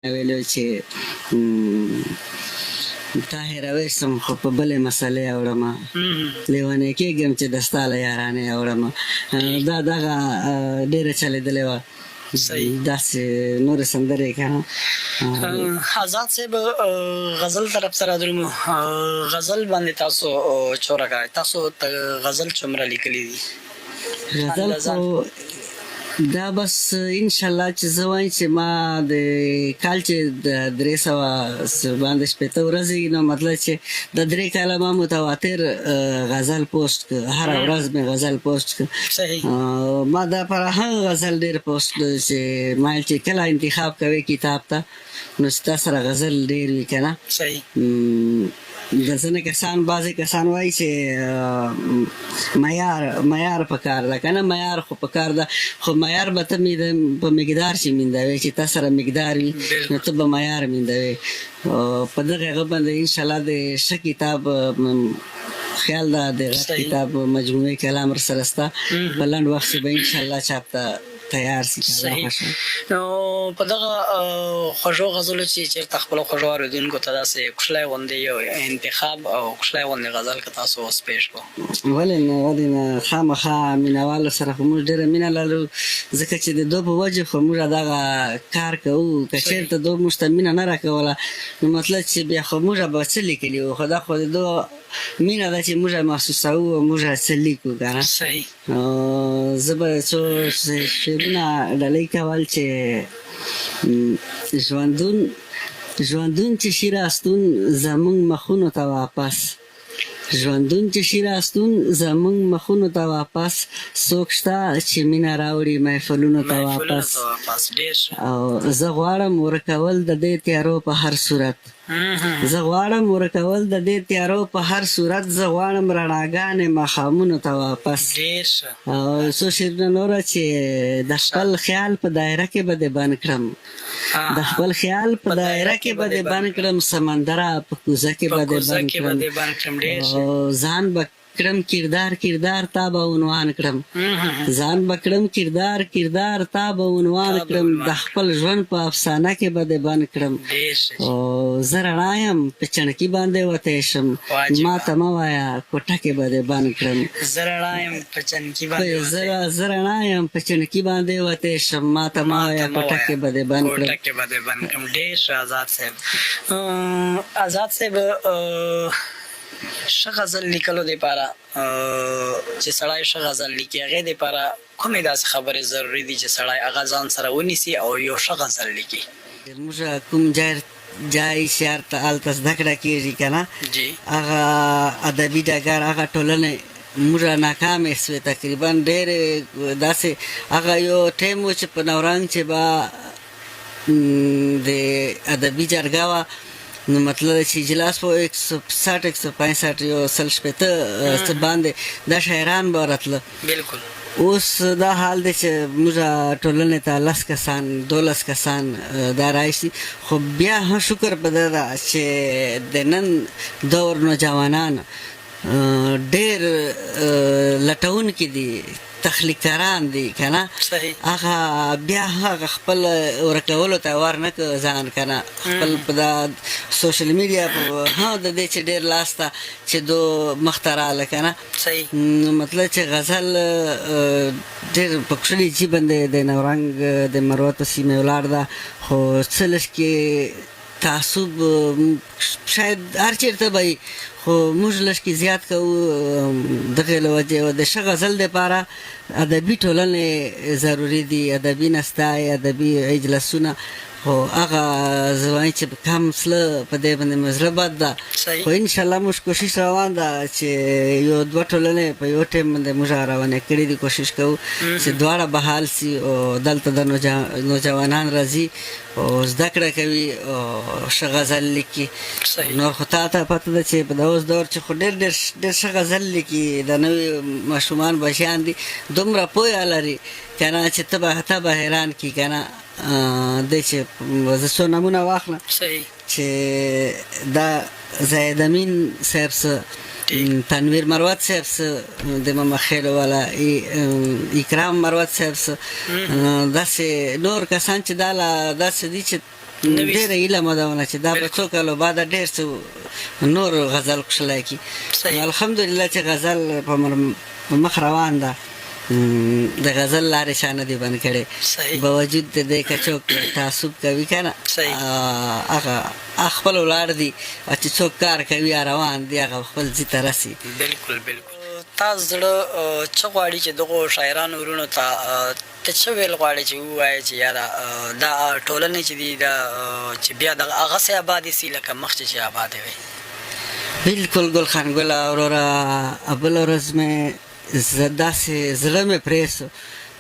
ویلو چې طاهر اویسم خو په بلې مسلې اورم لیونی کېږم چې د ستا له یارانې اورم دا دغه ډېره چلېدلې وه داسې نورې سندرې که نه آزاد صاحب غزل طرف ته رادرومو غزل باندې تاسو چوره کوئ تاسو غزل څومره لیکلي دي غزل خو دا بس انشاءالله چې زه وایم چې ما د کال چې د 300 باندې شپېته ورځې نو مطلب چې د 3 کاله ما متواتر غزل پوسټ کړ هره ورځ مې غزل پوسټ کړ ما دا پر هغه غزل ډېر پوسټ کړ چې ما چې کله انتخاب کوي کتاب ته نو ستا سره غزل ډېر وي که نه صحیح د ځینې کسان بعضې کسان وایي چې معیار پکار ده که نه معیار خو پکار ده خو معیار به ته په مقدار چې میندوې چې تا سره مقدار وي نو ته به معیار میندوې په دغه هغه باندې انشاءالله د ښه کتاب خیال ده د غټ کتاب مجموعه کلام رسره سته په لنډ وخت کې به انشاءالله چاپ ته تیار شي نو په دغه خوږو غزلو چې چېرته خپلو خوږو اورېدونکو ته داسې کوچلی غوندې یو انتخاب او کوچلی غوندې غزل که تاسو اوس پېښ کړو ولې نه خامخا مینهوالو سره خو موږ ډېره مینه لرو ځکه چې د دو په وجه خو موږ دغه کار کوو که چېرته دو موږ ته مینه نه راکوله نو مطلب چې بیا خو موږ به څه لیکلي وو خو دا خو د دو مینه ده چې موږ محسوسوو او موږ څه لیکو که نه زه به څو شعرونه ډالۍ کول چې ژوندون چې شي راستون زمونږ مخونو ته واپس ژوندون چې شي راستون زمونږ مخونو ته واپس څوک شته چې مینه راوړي محفلونو ته واپس او زه غواړم ورکول د دې تیارو په هر صورت زه غواړم ورکول د دې تیارو په هر صورت زه غواړم رڼاګانې ماښامونو ته واپس او څو شعرونه نوره چې د خپل خیال په دایره کې به دې بند کړم د خپل خیال په دایره کې به دې بند کړم سمندره په کوزه کې به دې بند کړم او ځان به کړم کردار تا به عنوان کړم ځان به کړم کردار تا به عنوان کړم د خپل ژوند په افسانه کې به دې بند کړم او زه رڼا یم په چڼکي باندې وتی شم ما ته مه وایه کوټه کې به دې بند کړم زه رڼا یم په چڼکي باندې وتی شم ما ته مه وایه کوټه کې به دې بند کړم ډېر ښه آزاد صاحب آزاد صاحب ښه غزل لیکلو دپاره چې سړی ښه غزل لیکي هغې دپاره کومې داسې خبرې ضروري دي چې سړی هغه ځان سره ونیسي او یو ښه غزل لیکي موږ کوم جای شهر ته هلته زده کړه کېږي که نه هغه ادبي ډګر هغه ټولنې موږ ناکامې سوې تقریبا ډېرې داسې هغه یو ټایم و چې په نورنګ چې به د ادبي جرګه وه نو مطلب چې اجلاس په 160 165 یو سل شپېته باندې دا شاعران به راتله بلکل اوس دا حال دی چې موږ ټولنې ته 10 کسان 12 کسان دا راشي خو بیا هم شکر په ده ده چې د نن دور نوجوانان ډېر لټونکي دي تخلیقکاران دي که نه هغه بیا هغه خپل ورکولو ته ور نه که ځان که نه خپل په دا سوشل میډیا ها د دې چې ډېر لاس ته چې دو مخته راغله که نه مطلب چې غزل ډېر په کوچني جي باندې د نورنګ د مروت په سیمې ولاړ ده خو څه لږ کې تعصب شاید هر چېرته به وي خو موږ لږ کې زیات کوو دغې له وجې د ښه غزل دپاره ادبي ټولنې ضروري دي ادبي نستای ادبي اجلاسونه خو هغه زه وایم چې کم سله په دې باندې مې زړه بد ده خو انشاءالله موږ کوشش روان ده چې یو دوه ټولنې په یو ټایم باندې موږ روانې کړي دي کوشش کوو چې دواړه بحال سي او دلته د نوجوانان راځي او زده کړه کوي او ښه غزل لیکي نور خو تا ته پته ده چې په د اوس دور چې خو ډېر ښه غزل لیکي د نوي ماشومان بچیان دي دومره پوهه لري که نه چې ته به حیران کړي که نه دی چې زه څو نمونه واخلم چې دا زاهد امین صاحب څه تنویر مروت صاحب څه د ممخیلو والا اکرام مروت صاحب څه داسې نور کسان چې دا داسې دي چې نوي ډېره هیله مه ده ونه چې دا په څو کالو بعده ډېر څه نور غزل کښلی کړي. صحیح. الحمدلله چې غزل په مخ روان ده. د غزل لارې چا نه دي بند کړې، صحیح. باوجود د دې که څوک تعصب کوي که نه، صحیح. هغه خپل ولاړ دي، او چې څوک کار کوي یا روان دي هغه خپل ځي ته رسي. بالکل بالکل. تا زړه څه غواړي چې دغو شاعرانو ورونو ته ته څه ویل غواړې چې ووایې چې یاره دا ټولنې چې دي دا چې بیا دغه هغسې ابادې سي لکه مخکې چې ابادې وې؟ بالکل ګل خان ګله وروره، بله ورځ مې داسې زړه مې پرې سو.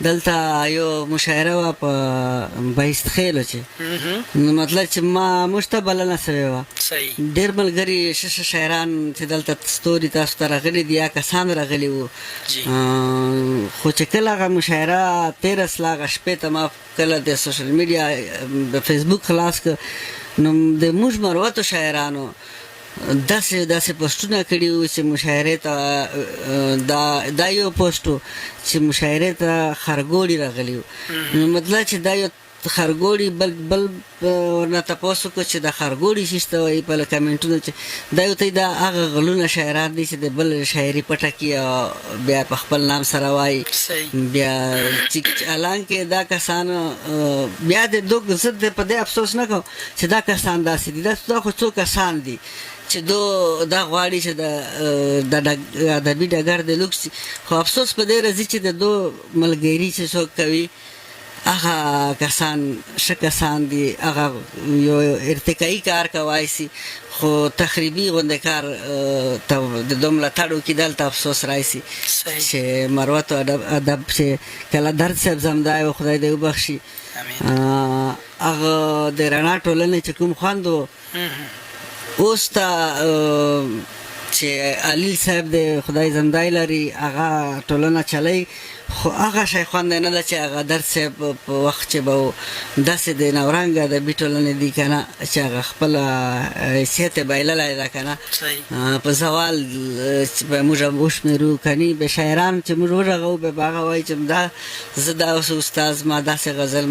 دلته یو مشاعره وه په بهشت خیلو چې، نو مطلب چې موږ ته بلنه سوې وه. صحیح. ډېر ملګري ښه شاعران چې دلته ستوري تاسو ته راغلي دي یا کسان راغلي وو، خو چې کله هغه مشاعره 13 هغه شپې ته ما کله د سوشل میډیا د فیسبوک خلاص کړ، نو د موږ مروتو شاعرانو داسې پوسټونه کړي وو چې مشاعرې ته دا یو پوسټ و چې مشاعرې ته خرګوړي راغلي وو. نو مطلب چې دا یو خرګوړي بل ورنه تپوس وکړو چې دا خرګوړي څه ته وایي په کمنټونو، چې دا یو ته دا هغه غلونه شاعران دي چې د بل شاعري پټه کړي او بیا په خپل نام سره وایي. بیا حالانکې دا کسان بیا د دوه زه په دې افسوس نه کوم چې دا کسان داسې دي، دا خو څو کسان دي چې دا غواړي چې د ادبي ډګر د لوکس، خو افسوس په دې راځي چې د دو ملګري چې څوک کوي هغه کسان ښه کسان دي، هغه یو ارتقایي کار کوای شي، خو تخریبي غوندې کار ته د دوی ملاتړ وکړي، دلته افسوس راشي چې مروتو ادب چې کله درد صاحب زمدای و خدای دې وبخښي، هغه د رڼا ټولنې چې کوم خوند و اوس ته چې علیل صاحب د خدای زمدای لري هغه ټولنه چلی، خو هغه شی خوند نه ده چې هغه درد صاحب په وخت چې به داسې د نورنګ ادبي ټولنې دي که نه چې هغه خپله حیثیت یې بایللی ده که نه، په زوال چې به موږ وشمېرو کني به شاعران چې موږ وغږوو به هغه وایي چې زه دا اوس استاز ما داسې غزل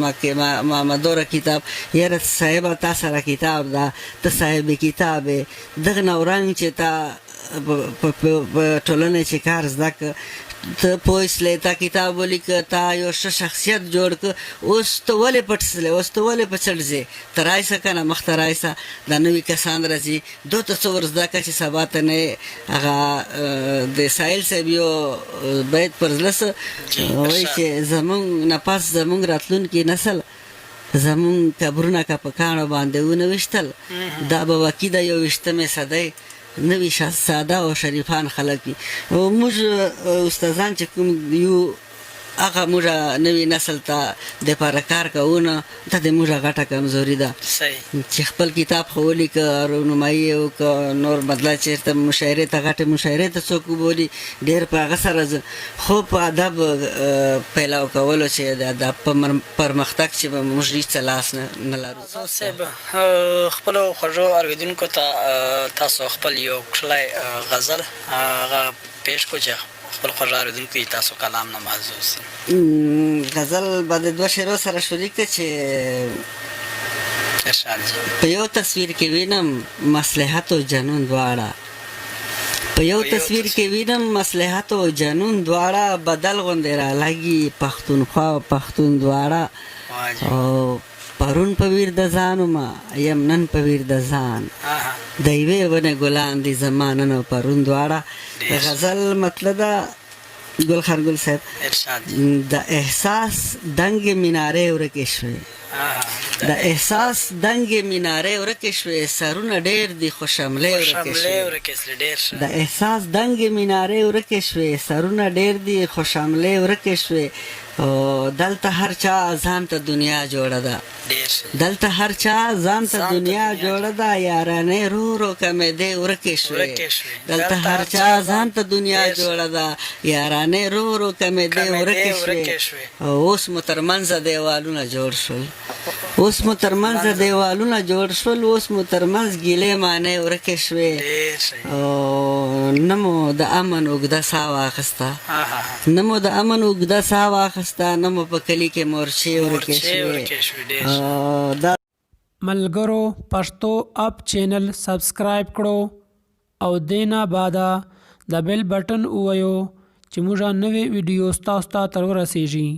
ما دوره کتاب، یاره صاحبه تا سره کتاب ده، ته صاحب کتاب یې، دغه نورنګ چې تا په ټولنې چې کار زده که ته پوه شلې، تا کتاب ولیکه، تا یو ښه شخصیت جوړ که، اوس ته ولې پټ شلې، اوس ته ولې په چټ ځې، ته رایسه که نه مخ ته رایسه، دا نوي کسان راځي دو ته څه ور زده که چې سبا ته نه هغه د سایل صاحب یو بیت پر زړه څه وایي چې زمونږ نه پس زمونږ راتلونکي نسل زمونږ قبرونه که په کاڼو باندې ونه ویشتل، دا به وکي د 21مې صدۍ نوي ساده او شریفان خلک وي. موږ استادان چې کوم یو هغه موږ نوي نسل ته دپاره کار کوو نه، دا د موږ غټه کمزوري ده چې خپل کتاب خو ولیکه، رونمایي یې وکړه، نور مطلب چېرته مشاعرې ته غټې مشاعرې ته څوک وبولي ډېر په هغه سره، خو په ادب پیلو کولو چې د ادب په پرمختګ چې به موږ هېڅ لاس نه لرو. صاحب خپلو خوږو اورېدونکو ته تاسو خپل یو کښلی غزل هغه پیش کړو چې خپل خوږ اورېدونکو یې تاسو کلام نه محظوظ شي. غزل به د 2 شعرو سره شریک ده چې په یو تصویر کې وینم مصلحت او جنون دواړه، په یو تصویر کې وینم مصلحت او جنون دواړه، بدل غوندې رالګي پښتونخوا او پښتون دواړه، او پرون په ویر د ځان ومه یم نن په ویر د ځان، د یوې ونې ګلان دي زما نن او پرون دواړه. د غزل مطلب ده ګل خان ګل صاحب، د احساس دنګې مینارې ورکې شوې، د احساس دنګې مینارې ورکې شوې، سرونه ډېر دي خو شملې ورکې شوې، د احساس دنګې مینارې ورکې شوې، سرونه ډېر دي خو شملې ورکې شوې، دلته هر چا ځان ته دنیا جوړه ده، دلته هر چا ځان ته دنیا جوړه ده، یارانې رو رو کمېدې ورکې شوې، دلته هر چا ځان ته دنیا جوړه ده، یارانې رو رو کمېدې ورکې شوې، اوس مو تر منځه دیوالونه جوړ شول، اوس مو تر منځه دیوالونه جوړ شول، اوس مو تر منځ ګیلې مانې ورکې شوې، نه مو د امن اوږده ساه واخیسته، نه مو د امن اوږده ساه واخیسته، نه مو په کلي کې مورچې ورکې شوې. ملګرو پښتو اپ چینل سبسکرایب کړو او دینا بعده د بیل بټن ووایو چې موږ نوې ویډیو ستاسو ته تر ورسیږي.